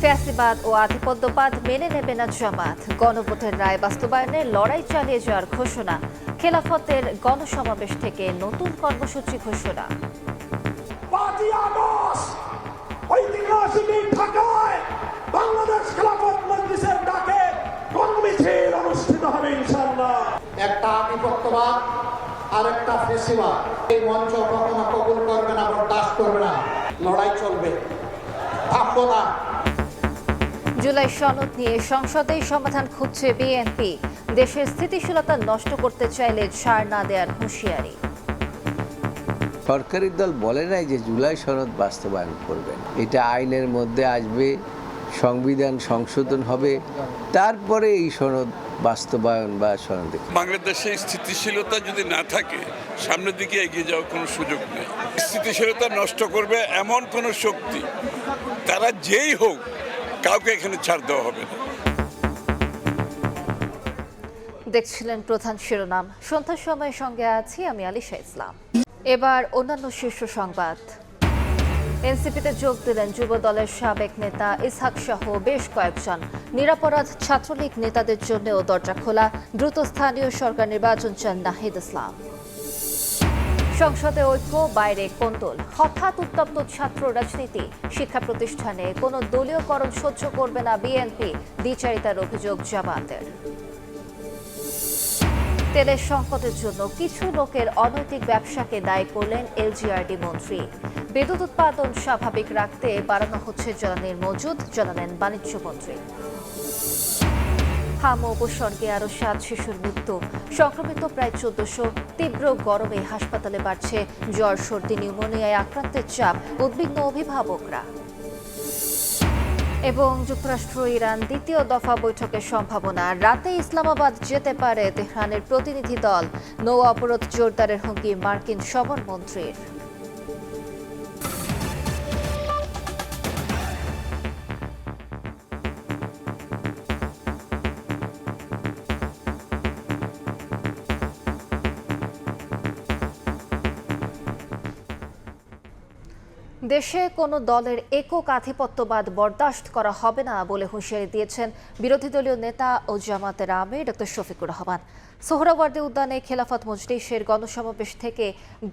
ফ্যাসিবাদ ও আধিপত্যবাদ মেনে নেবে না জামাত। গণভোটের রায় বাস্তবায়নে লড়াই চালিয়ে যাওয়ার ঘোষণা। খেলাফতের গণসমাবেশ থেকে নতুন কর্মসূচি ঘোষণা। 5 আগস্ট ঐতিহাসিক ঢাকায় বাংলাদেশ খেলাফত মজলিসের ডাকে কর্মমিছিল অনুষ্ঠিত হবে ইনশাআল্লাহ। একটা আধিপত্যবাদ আর একটা ফ্যাসিবাদ এই মঞ্চ কখনো কবুল করবে না, বরদাস্ত করবে না। লড়াই চলবে, থামবো না। জুলাই সনদ নিয়ে সংসদেই সমাধান খুঁজছে বিএনপি। দেশের স্থিতিশীলতা নষ্ট করতে চাইলে ছাড় না দেওয়ার হুঁশিয়ারি। সরকারি দল বলে নাই যে জুলাই সনদ বাস্তবায়ন করবেন। এটা আইনের মধ্যে আসবে, সংবিধান সংশোধন হবে, তারপরে এই সনদ বাস্তবায়ন বা সনদ। বাংলাদেশে স্থিতিশীলতা যদি না থাকে সামনের দিকে এগিয়ে যাওয়ার কোনো সুযোগ নেই। স্থিতিশীলতা নষ্ট করবে এমন কোনো শক্তি, তারা যেই হোক, কাউকে এখানে ছাড় দেওয়া হবে না। দেখছিলেন প্রধান শিরোনাম। সন্ধ্যার সময়ের সঙ্গে আছি আমি আলিশা ইসলাম। এবার অন্যান্য শীর্ষ সংবাদ। এনসিপিতে যোগ দিলেন যুব দলের সাবেক নেতা ইসহাক সহ বেশ কয়েকজন। নিরাপরাধ ছাত্রলীগ নেতাদের জন্যও দরজা খোলা। দ্রুত স্থানীয় সরকার নির্বাচন চান নাহিদ ইসলাম। সংসদে ঐক্য, বাইরে কোন্দল। হঠাৎ উত্তপ্ত ছাত্র রাজনীতি। শিক্ষা প্রতিষ্ঠানে কোনো দলীয়করণ সহ্য করবে না বিএনপি। দ্বিচারিতার অভিযোগ জামাতের। তেলের সংকটের জন্য কিছু লোকের অনৈতিক ব্যবসাকে দায়ী করলেন এলজিআরডি মন্ত্রী। বিদ্যুৎ উৎপাদন স্বাভাবিক রাখতে বাড়ানো হচ্ছে জ্বালানির মজুদ, জানালেন বাণিজ্য মন্ত্রী। হাম উপসর্গে আরও 7 শিশুর মৃত্যু। সংক্রমিত প্রায় 1400। তীব্র গরমে হাসপাতালে বাড়ছে জ্বর, সর্দি, নিউমোনিয়ায় আক্রান্তের চাপ। উদ্বিগ্ন অভিভাবকরা। এবং যুক্তরাষ্ট্র ইরান দ্বিতীয় দফা বৈঠকের সম্ভাবনা। রাতে ইসলামাবাদ যেতে পারে তেহরানের প্রতিনিধি দল। নৌ অবরোধ জোরদারের হুমকি মার্কিন সমরমন্ত্রীর। দেশে কোনো দলের একক আধিপত্যবাদ বরদাস্ত করা হবে না বলে হুঁশিয়ারি দিয়েছেন বিরোধী দলীয় নেতা ও জামাতের আমির ডক্টর শফিকুর রহমান। সোহরাওয়ার্দী উদ্যানে খেলাফত মজলিসের গণসমাবেশ থেকে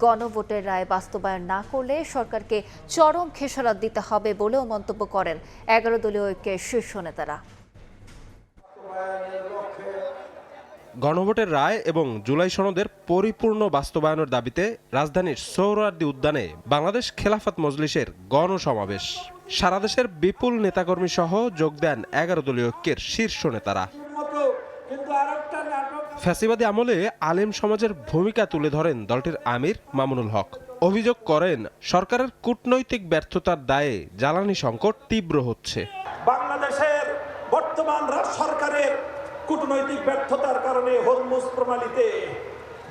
গণভোটের রায় বাস্তবায়ন না করলে সরকারকে চরম খেসারত দিতে হবে বলেও মন্তব্য করেন 11 দলীয় ঐক্যের শীর্ষ নেতারা। গণভোটের রায় এবং জুলাই সনদের পরিপূর্ণ বাস্তবায়নের দাবিতে রাজধানীর সোহরাওয়ার্দী উদ্যানে বাংলাদেশ খেলাফত মজলিসের গণসমাবেশ। সারা দেশের বিপুল নেতাকর্মী সহ যোগ দেন 11 দলীয় ঐক্যের শীর্ষ নেতারা। ফ্যাসিবাদী আমলে আলেম সমাজের ভূমিকা তুলে ধরেন দলটির আমির মামুনুল হক। অভিযোগ করেন সরকারের কূটনৈতিক ব্যর্থতার দায়ে জ্বালানি সংকট তীব্র হচ্ছে। বাংলাদেশের বর্তমান সরকারের কূটনৈতিক ব্যর্থতার কারণে হরমুজ প্রণালীতে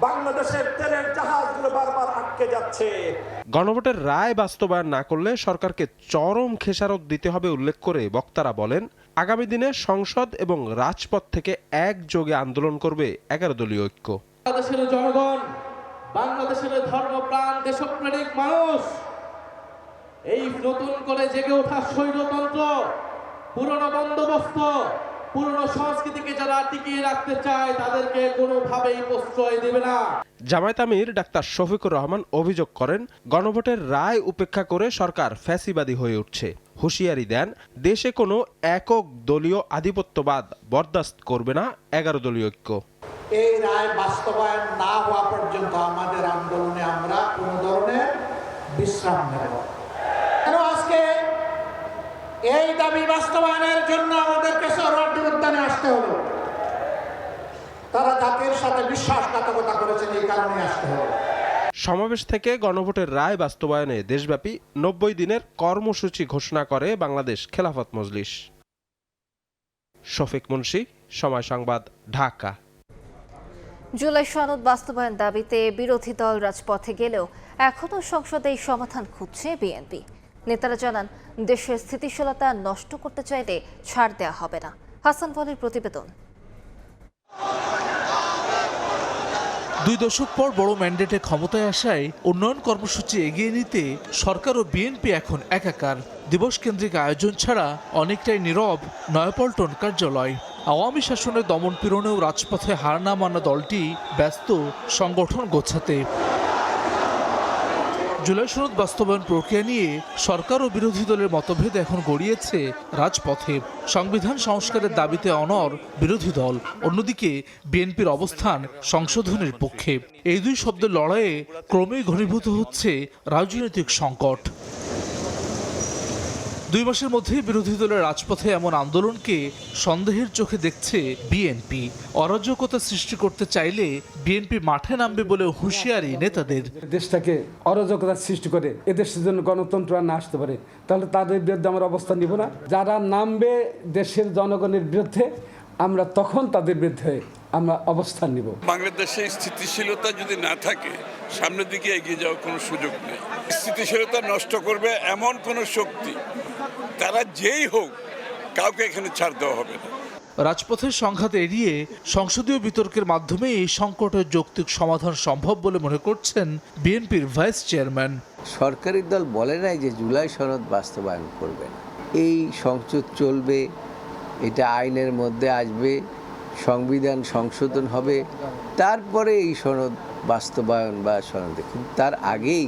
বাংলাদেশের তেলের জাহাজগুলো বারবার আটকে যাচ্ছে। গণভোটের রায় বাস্তবায়ন না করলে সরকারকে চরম খেসারত দিতে হবে উল্লেখ করে বক্তারা বলেন, আগামী দিনে সংসদ এবং রাজপথ থেকে একযোগে আন্দোলন করবে 11 দলীয় ঐক্য। বাংলাদেশের জনগণ, বাংলাদেশের ধর্মপ্রাণ দেশপ্রেমিক মানুষ এই নতুন করে জেগে ওঠা স্বৈরতন্ত্র, পুরনো বন্দোবস্ত, পুরনো সংস্কৃতিকে যারা টিকিয়ে রাখতে চায় তাদেরকে কোনোভাবেই প্রশ্রয় দেবে না। জামায়াত আমির ডাক্তার শফিকুর রহমান অভিযোগ করেন, গণভোটের রায় উপেক্ষা করে সরকার ফ্যাসিবাদী হয়ে উঠছে। হুঁশিয়ারি দেন, দেশে কোনো একক দলীয় আধিপত্যবাদ বরদাস্ত করবে না 11 দলীয় ঐক্য। এই রায় বাস্তবায়ন না হওয়া পর্যন্ত আমাদের আন্দোলনে আমরা কোনো ধরনের বিশ্রাম নেব না। আজকে এই দাবি বাস্তবায়নের জন্য আমাদেরকে সোহরাওয়ার্দী উদ্যানে আসতে হলো। তারা জাতির সাথে বিশ্বাসঘাতকতা করেছেন, এই কারণে আসতে হলো। সমাবেশ থেকে গণভোটের রায় বাস্তবায়নে দেশব্যাপী 90 দিনের কর্মসূচি ঘোষণা করে বাংলাদেশ খেলাফত মজলিস। শফিক মুন্সি, সময় সংবাদ, ঢাকা। জুলাই সনদ বাস্তবায়ন দাবিতে বিরোধী দল রাজপথে গেলেও এখনও সংসদেই সমাধান খুঁজছে বিএনপি। নেতারা জানান, দেশের স্থিতিশীলতা নষ্ট করতে চাইলে ছাড় দেওয়া হবে না। হাসান বলির প্রতিবেদন। 2 দশক পর বড় ম্যান্ডেটে ক্ষমতায় আসায় উন্নয়ন কর্মসূচি এগিয়ে নিতে সরকার ও বিএনপি এখন একাকার। দিবস কেন্দ্রিক আয়োজন ছাড়া অনেকটাই নীরব নয়াপল্টন কার্যালয়। আওয়ামী শাসনের দমনপীড়নেও রাজপথে হার না মানা দলটি ব্যস্ত সংগঠন গোছাতে। জুলাই সনদ বাস্তবায়ন প্রক্রিয়া নিয়ে সরকার ও বিরোধী দলের মতভেদ এখন গড়িয়েছে রাজপথে। সংবিধান সংস্কারের দাবিতে অনড় বিরোধী দল, অন্যদিকে বিএনপির অবস্থান সংশোধনের পক্ষে। এই দুই শব্দের লড়াইয়ে ক্রমেই ঘনীভূত হচ্ছে রাজনৈতিক সংকট। 2 মাসের মধ্যে বিরোধী দলের রাজপথে এমন আন্দোলনকে সন্দেহের চোখে দেখছে বিএনপি। অরাজকতা সৃষ্টি করতে চাইলে বিএনপি মাঠে নামবে বলে হুঁশিয়ারি নেতাদের। দেশটাকে অরাজকতা সৃষ্টি করে এদেশের জন্য গণতন্ত্র আর না আসতে পারে, তাহলে তাদের বিরুদ্ধে আমরা অবস্থান নিব না। যারা নামবে দেশের জনগণের বিরুদ্ধে, আমরা তখন তাদের বিরুদ্ধে আমরা অবস্থান নিব। বাংলাদেশে স্থিতিশীলতা যদি না থাকে সামনের দিকে এগিয়ে যাওয়ার কোনো সুযোগ নেই। স্থিতিশীলতা নষ্ট করবে এমন কোনো শক্তি, তারা যেই হোক, কাউকে এখানে ছাড় দেওয়া হবে না। রাজপথের সংঘাত এড়িয়ে সংসদীয় বিতর্কের মাধ্যমে এই সংকটের যৌক্তিক সমাধান সম্ভব বলে মনে করছেন বিএনপির ভাইস চেয়ারম্যান। সরকারি দল বলে নাই যে জুলাই সনদ বাস্তবায়ন করবে না। এই সংসদ চলবে, এটা আইনের মধ্যে আসবে, সংবিধান সংশোধন হবে, তারপরে এই সনদ বাস্তবায়ন বা সনদে। কিন্তু তার আগেই,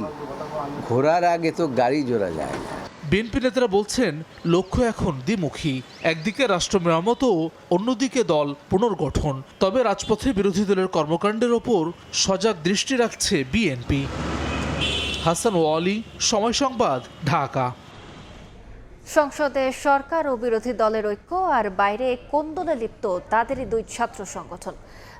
ঘোড়ার আগে তো গাড়ি জোড়া যায় না। বিএনপি নেতারা বলছেন লক্ষ্য এখন দ্বিমুখী। একদিকে রাষ্ট্র মেরামত, অন্যদিকে দল পুনর্গঠন। তবে রাজপথে বিরোধী দলের কর্মকাণ্ডের ওপর সজাগ দৃষ্টি রাখছে বিএনপি। হাসান ওয়ালি, সময় সংবাদ, ঢাকা। সংসদে সরকার ও বিরোধী দলের ঐক্য আর বাইরে কোন্দলে লিপ্ত তাদেরই 2 ছাত্র সংগঠন।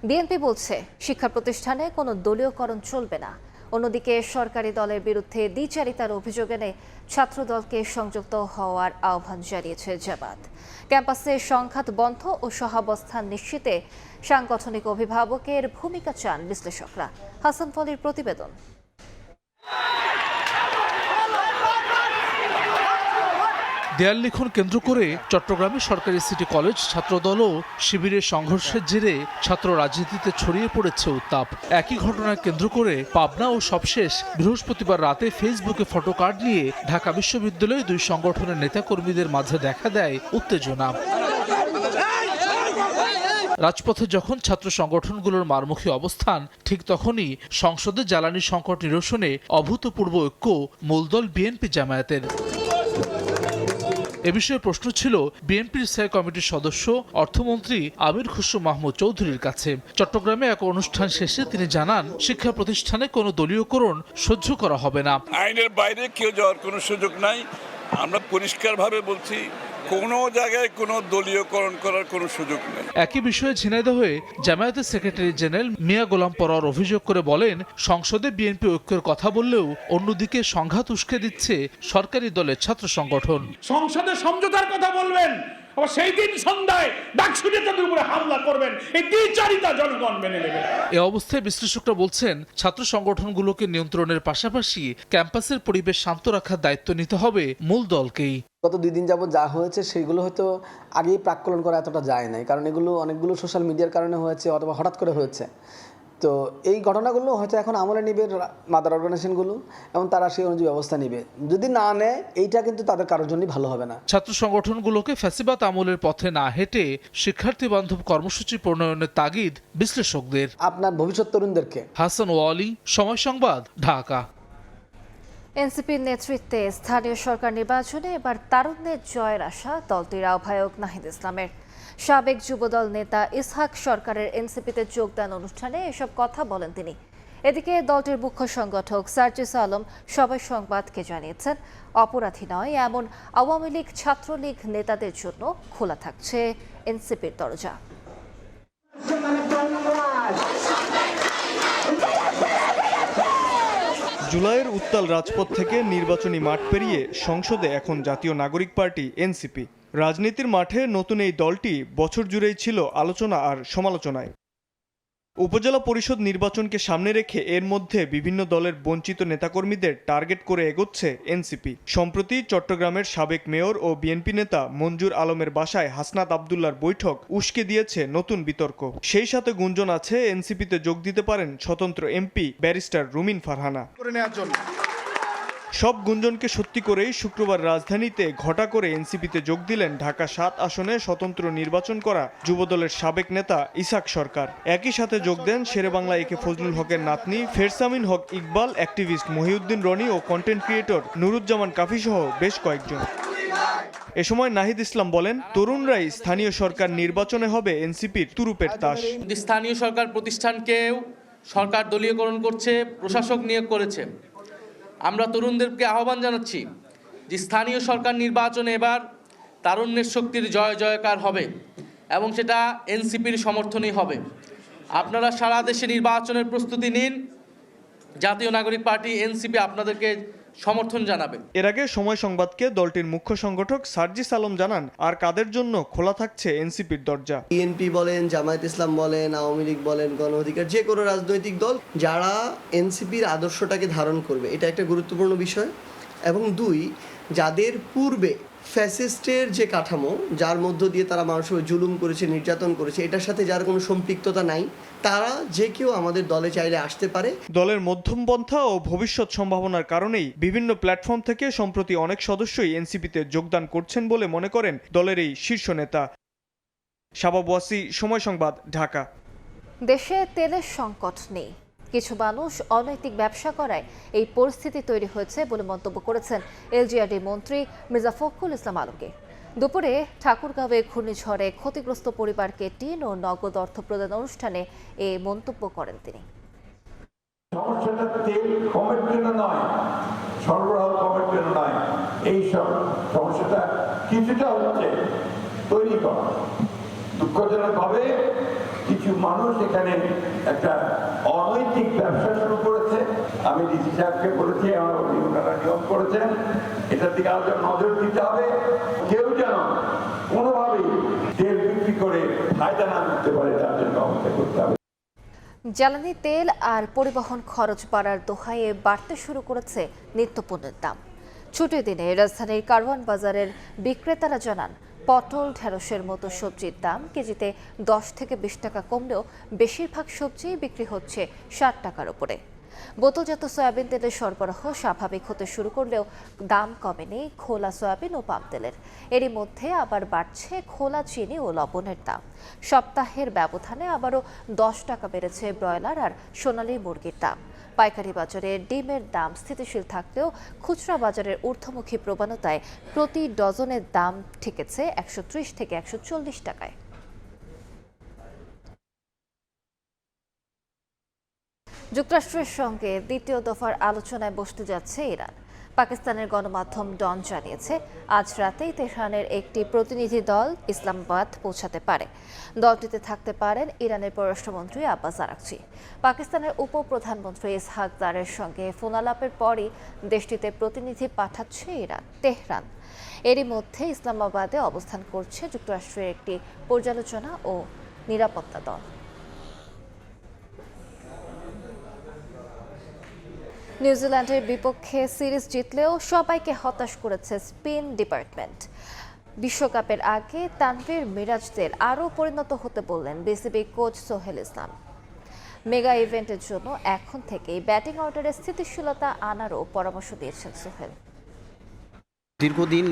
বিএনপি বলছে শিক্ষা প্রতিষ্ঠানে কোনো দলীয়করণ চলবে না। অন্যদিকে সরকারি দলের বিরুদ্ধে দ্বিচারিতার অভিযোগ এনে ছাত্রদলকে সংযুক্ত হওয়ার আহ্বান জানিয়েছে জামাত। ক্যাম্পাসে সংঘাত বন্ধ ও সহাবস্থান নিশ্চিতে সাংগঠনিক অভিভাবকের ভূমিকা চান বিশ্লেষকরা। হাসান ফলির প্রতিবেদন। দেয়াল লিখন কেন্দ্র করে চট্টগ্রামে সরকারি সিটি কলেজ ছাত্রদল ও শিবিরের সংঘর্ষের জেরে ছাত্র রাজনীতিতে ছড়িয়ে পড়েছে উত্তাপ। একই ঘটনায় কেন্দ্র করে পাবনা ও সবশেষ বৃহস্পতিবার রাতে ফেসবুকে ফটো কার্ড নিয়ে ঢাকা বিশ্ববিদ্যালয়ে 2 সংগঠনের নেতাকর্মীদের মাঝে দেখা দেয় উত্তেজনা। রাজপথে যখন ছাত্র সংগঠনগুলোর মারমুখী অবস্থান, ঠিক তখনই সংসদে জ্বালানি সংকট নিরসনে অভূতপূর্ব ঐক্য মূলদল বিএনপি জামায়াতের। এ বিষয়ে প্রশ্ন ছিল বিএনপির স্থায়ী কমিটির সদস্য অর্থমন্ত্রী আমির খসরু মাহমুদ চৌধুরীর কাছে। চট্টগ্রামে এক অনুষ্ঠান শেষে তিনি জানান, শিক্ষা প্রতিষ্ঠানে কোনো দলীয়করণ সহ্য করা হবে না। আইনের বাইরে কেউ যাওয়ার কোনো সুযোগ নাই। আমরা পরিষ্কারভাবে বলছি, কোনো জায়গায় কোনো দলীয়করণ করার কোনো সুযোগ নেই। একই বিষয়ে ঝিনাইদহে জামায়াতের সেক্রেটারি জেনারেল মিয়া গোলাম পরোয়ার অভিযোগ করে বলেন, সংসদে বিএনপি ঐক্যের কথা বললেও অন্যদিকে সংঘাত উস্কে দিচ্ছে সরকারি দলের ছাত্র সংগঠন। সংসদে সমঝোতার কথা বলবেন, আবার সেই দিন সন্ধ্যায় ডাকসুরে তাদের উপরে হামলা করবেন। এই দ্বিচারিতা জনগণ মেনে নেবে। এ অবস্থায় বিশ্লেষকরা বলছেন, ছাত্র সংগঠনগুলোকে নিয়ন্ত্রণের পাশাপাশি ক্যাম্পাসের পরিবেশ শান্ত রাখার দায়িত্ব নিতে হবে মূল দলকেই। গত 2 দিন যাবত যা হয়েছে সেগুলো হয়তো আগেই প্রাক্কলন করা এতটা যায় নাই, কারণ এগুলো অনেকগুলো সোশ্যাল মিডিয়ার কারণে হয়েছে অথবা হঠাৎ করে হয়েছে। তো এই ঘটনাগুলো হয়তো এখন আমলে নিবে মাদার অর্গানাইজেশনগুলো এবং তারা সেই অনুযায়ী ব্যবস্থা নিবে। যদি না নেয়, এইটা কিন্তু তাদের কারোর জন্যই ভালো হবে না। ছাত্র সংগঠনগুলোকে ফ্যাসিবাদ আমলের পথে না হেঁটে শিক্ষার্থী বান্ধব কর্মসূচি প্রণয়নের তাগিদ বিশ্লেষকদের। আপনার ভবিষ্যৎ তরুণদেরকে। হাসান ওয়ালি, সময় সংবাদ, ঢাকা। এনসিপির নেতৃত্বে স্থানীয় সরকার নির্বাচনে এবার তারুণ্যের জয়ের আশা দলটির আহ্বায়ক নাহিদ ইসলামের। সাবেক যুবদল নেতা ইসহাক সরকারের এনসিপিতে যোগদান অনুষ্ঠানে এসব কথা বলেন তিনি। এদিকে দলটির মুখ্য সংগঠক সার্জিস আলম সবাই সংবাদকে জানিয়েছেন, অপরাধী নয় এমন আওয়ামী লীগ ছাত্রলীগ নেতাদের জন্য খোলা থাকছে এনসিপির দরজা। জুলাইয়ের উত্তাল রাজপথ থেকে নির্বাচনী মাঠ পেরিয়ে সংসদে এখন জাতীয় নাগরিক পার্টি এনসিপি। রাজনীতির মাঠে নতুন এই দলটি বছর জুড়েই ছিল আলোচনা আর সমালোচনায়। উপজেলা পরিষদ নির্বাচনকে সামনে রেখে এর মধ্যে বিভিন্ন দলের বঞ্চিত নেতাকর্মীদের টার্গেট করে এগোচ্ছে এনসিপি। সম্প্রতি চট্টগ্রামের সাবেক মেয়র ও বিএনপি নেতা মঞ্জুর আলমের বাসায় হাসনাত আবদুল্লার বৈঠক উস্কে দিয়েছে নতুন বিতর্ক। সেই সাথে গুঞ্জন আছে এনসিপিতে যোগ দিতে পারেন স্বতন্ত্র এমপি ব্যারিস্টার রুমিন ফারহানা। সব গুঞ্জনকে সত্যি করেই শুক্রবার রাজধানীতে ঘটা করে এনসিপিতে যোগ দিলেন ঢাকা ৭ আসনে স্বতন্ত্র নির্বাচন করা যুবদলের সাবেক নেতা ইসাক সরকার। একই সাথে যোগ দেন শেরেবাংলা একে ফজলুল হকের নাতনি ফেরসামিন হক ইকবাল, অ্যাক্টিভিস্ট মহিউদ্দিন রনি ও কন্টেন্ট ক্রিয়েটর নুরুজ্জামান কাফি সহ বেশ কয়েকজন। এ সময় নাহিদ ইসলাম বলেন, তরুণরাই স্থানীয় সরকার নির্বাচনে হবে এনসিপির তুরুপের তাস। স্থানীয় সরকার প্রতিষ্ঠানকেও সরকার দলীয়করণ করছে, প্রশাসক নিয়োগ করেছে। আমরা তরুণদেরকে আহ্বান জানাচ্ছি যে স্থানীয় সরকার নির্বাচনে এবার তারুণ্যের শক্তির জয় জয়কার হবে এবং সেটা এনসিপির সমর্থনই হবে। আপনারা সারা দেশে নির্বাচনের প্রস্তুতি নিন, জাতীয় নাগরিক পার্টি এনসিপি আপনাদেরকে সমর্থন জানাবে। এর আগে সময় সংবাদকে দলটির মুখ্য সংগঠক সার্জিস আলম জানান, আর কাদের জন্য খোলা থাকছে এনসিপির দরজা। বিএনপি বলেন, জামায়াত ইসলাম বলেন, আওয়ামী লীগ বলেন, গণ অধিকার, যে কোনো রাজনৈতিক দল যারা এনসিপির আদর্শটাকে ধারণ করবে, এটা একটা গুরুত্বপূর্ণ বিষয়। এবং দুই, যাদের পূর্বে ফ্যাসিস্টের যে কাঠামো, যার মধ্য দিয়ে তারা মানুষের জুলুম করেছে, নির্যাতন করেছে, এটার সাথে যার কোনো সম্পৃক্ততা নাই, তারা যে কেউ আমাদের দলে চাইলে আসতে পারে। দলের মধ্যমপন্থা ও ভবিষ্যৎ সম্ভাবনার কারণেই বিভিন্ন প্ল্যাটফর্ম থেকে সম্প্রতি অনেক সদস্যই এনসিপিতে যোগদান করছেন বলে মনে করেন দলের এই শীর্ষ নেতা। শাবাব ওয়াসি, সময় সংবাদ, ঢাকা। দেশে তেলের সংকট নেই, কিছু মানুষ অনৈতিক ব্যবসা করায় এই পরিস্থিতি তৈরি হয়েছে বলে মন্তব্য করেছেন এলজিআরডি মন্ত্রী মির্জা ফখরুল ইসলাম আলমগীর। দুপুরে ঠাকুরগাঁওয়ে ঘূর্ণিঝড়ে ক্ষতিগ্রস্ত পরিবারকে টিন ও নগদ অর্থ প্রদান অনুষ্ঠানে এ মন্তব্য করেন তিনি। সমস্যাটা তেল কমের জন্য নয়, সরবরাহ কমের জন্য নয়, এই সব সমস্যাটা কিছুটা হচ্ছে তৈরি করা। দুঃখজনকভাবে কিছু মানুষ এখানে একটা অনৈতিক ব্যবসা শুরু করেছে। আমি ডিসি সাহেবকে বলেছি, আমার ওনারা নিয়ম করেছেন, এটার দিকে আরো নজর দিতে হবে। কেউ যেন কোনোভাবেই তেল বিক্রি করে ফায়দা না করতে পারে, তার জন্য ব্যবস্থা করতে হবে। জ্বালানি তেল আর পরিবহন খরচ বাড়ার দোহাইয়ে বাড়তে শুরু করেছে নিত্যপণ্যের দাম। ছুটির দিনে রাজধানীর কারওয়ান বাজারের বিক্রেতারা জানান, পটল, ঢেঁড়সের মতো সবজির দাম কেজিতে 10 থেকে 20 টাকা কমলেও বেশিরভাগ সবজি বিক্রি হচ্ছে 60 টাকার উপরে। বোতলজাত সয়াবিন তেলের সরবরাহ স্বাভাবিক হতে শুরু করলেও দাম কমেনি খোলা সয়াবিন ও পাম তেলের। এরই মধ্যে আবার বাড়ছে খোলা চিনি ও লবণের দাম। সপ্তাহের ব্যবধানে আবারও 10 টাকা বেড়েছে ব্রয়লার আর সোনালী মুরগির দাম। পাইকারি বাজারে ডিমের দাম স্থিতিশীল থাকলেও খুচরা বাজারের ঊর্ধ্বমুখী প্রবণতায় প্রতি ডজনের দাম ঠেকেছে 130 থেকে 140 টাকায়। যুক্তরাষ্ট্রের সঙ্গে দ্বিতীয় দফার আলোচনায় বসতে যাচ্ছে ইরান। পাকিস্তানের গণমাধ্যম ডন জানিয়েছে, আজ রাতেই তেহরানের একটি প্রতিনিধি দল ইসলামাবাদ পৌঁছাতে পারে। দলটিতে থাকতে পারেন ইরানের পররাষ্ট্রমন্ত্রী আব্বাস আরাকচি। পাকিস্তানের উপপ্রধানমন্ত্রী ইসহাক দারের সঙ্গে ফোনালাপের পরই দেশটিতে প্রতিনিধি পাঠাচ্ছে তেহরান। এরই মধ্যে ইসলামাবাদে অবস্থান করছে যুক্তরাষ্ট্রের একটি পর্যালোচনা ও নিরাপত্তা দল। নিউজিল্যান্ডের বিপক্ষে সিরিজ জিতলেও সবাইকে হতাশ করেছে স্পিন ডিপার্টমেন্ট। বিশ্বকাপের আগে তানভীর মিরাজদের আরও পরিণত হতে বললেন বিসিবি কোচ সোহেল ইসলাম। মেগা ইভেন্টের জন্য এখন থেকেই ব্যাটিং অর্ডারে স্থিতিশীলতা আনারও পরামর্শ দিয়েছেন সোহেল। দীর্ঘদিন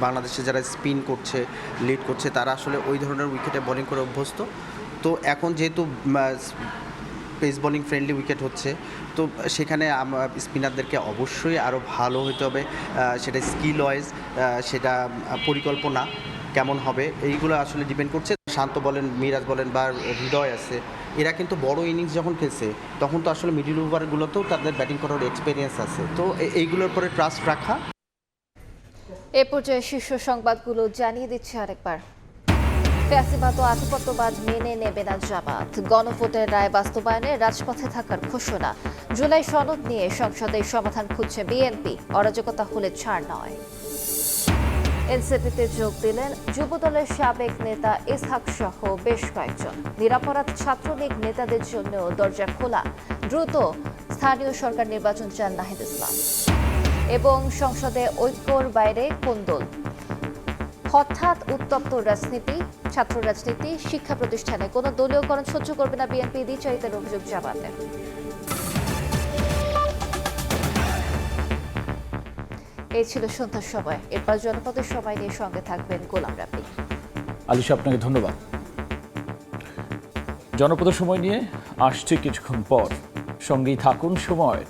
বাংলাদেশে যারা স্পিন করছে, লিড করছে, তারা আসলে ওই ধরনের উইকেটে বোলিং করে অভ্যস্ত। তো এখন যেহেতু পেস বোলিং ফ্রেন্ডলি উইকেট হচ্ছে, তো সেখানে স্পিনারদেরকে অবশ্যই আরও ভালো হতে হবে। সেটা স্কিল ওয়াইজ, সেটা পরিকল্পনা কেমন হবে, এইগুলো আসলে ডিপেন্ড করছে। শান্ত বলেন, মিরাজ বলেন বা হৃদয় আছে, এরা কিন্তু বড় ইনিংস যখন খেলছে তখন তো আসলে মিডল ওভারগুলোতেও তাদের ব্যাটিং করার এক্সপিরিয়েন্স আছে। তো এইগুলোর পরে ট্রাস্ট রাখা। এ পর্যায়ে শীর্ষ সংবাদগুলো জানিয়ে দিচ্ছে আরেকবার। ফ্যাসিবাদ ও আধিপত্যবাদ মেনে নেবে না জামাত। গণভোটের রায় বাস্তবায়নে রাজপথে থাকার ঘোষণা। জুলাই সনদ নিয়ে সংসদে সমাধান খুঁজছে বিএনপি। অরাজকতা হলে ছাড় নয়। এনসিপিতে যোগ দিলেন যুবদলের সাবেক নেতা ইসহাক সহ বেশ কয়েকজন। নিরাপরাধ ছাত্রলীগ নেতাদের জন্য দরজা খোলা। দ্রুত স্থানীয় সরকার নির্বাচন চান নাহিদ ইসলাম। এবং সংসদে ঐক্যর বাইরে কোন্দল। হঠাৎ উত্তপ্ত রাজনীতি, ছাত্র রাজনীতি, শিক্ষা প্রতিষ্ঠানে কোনো দলীয়করণ সহ্য করবে না বিএনপি। দ্বিচারিতার অভিযোগ জামাতের। এই ছিল সন্ধ্যার সময়। এরপর জনপদের সময় নিয়ে সঙ্গে থাকবেন গোলাম রাব্বি। আলিশা, আপনাকে ধন্যবাদ। জনপদের সময় নিয়ে আসছে কিছুক্ষণ পর, সঙ্গেই থাকুন সময়।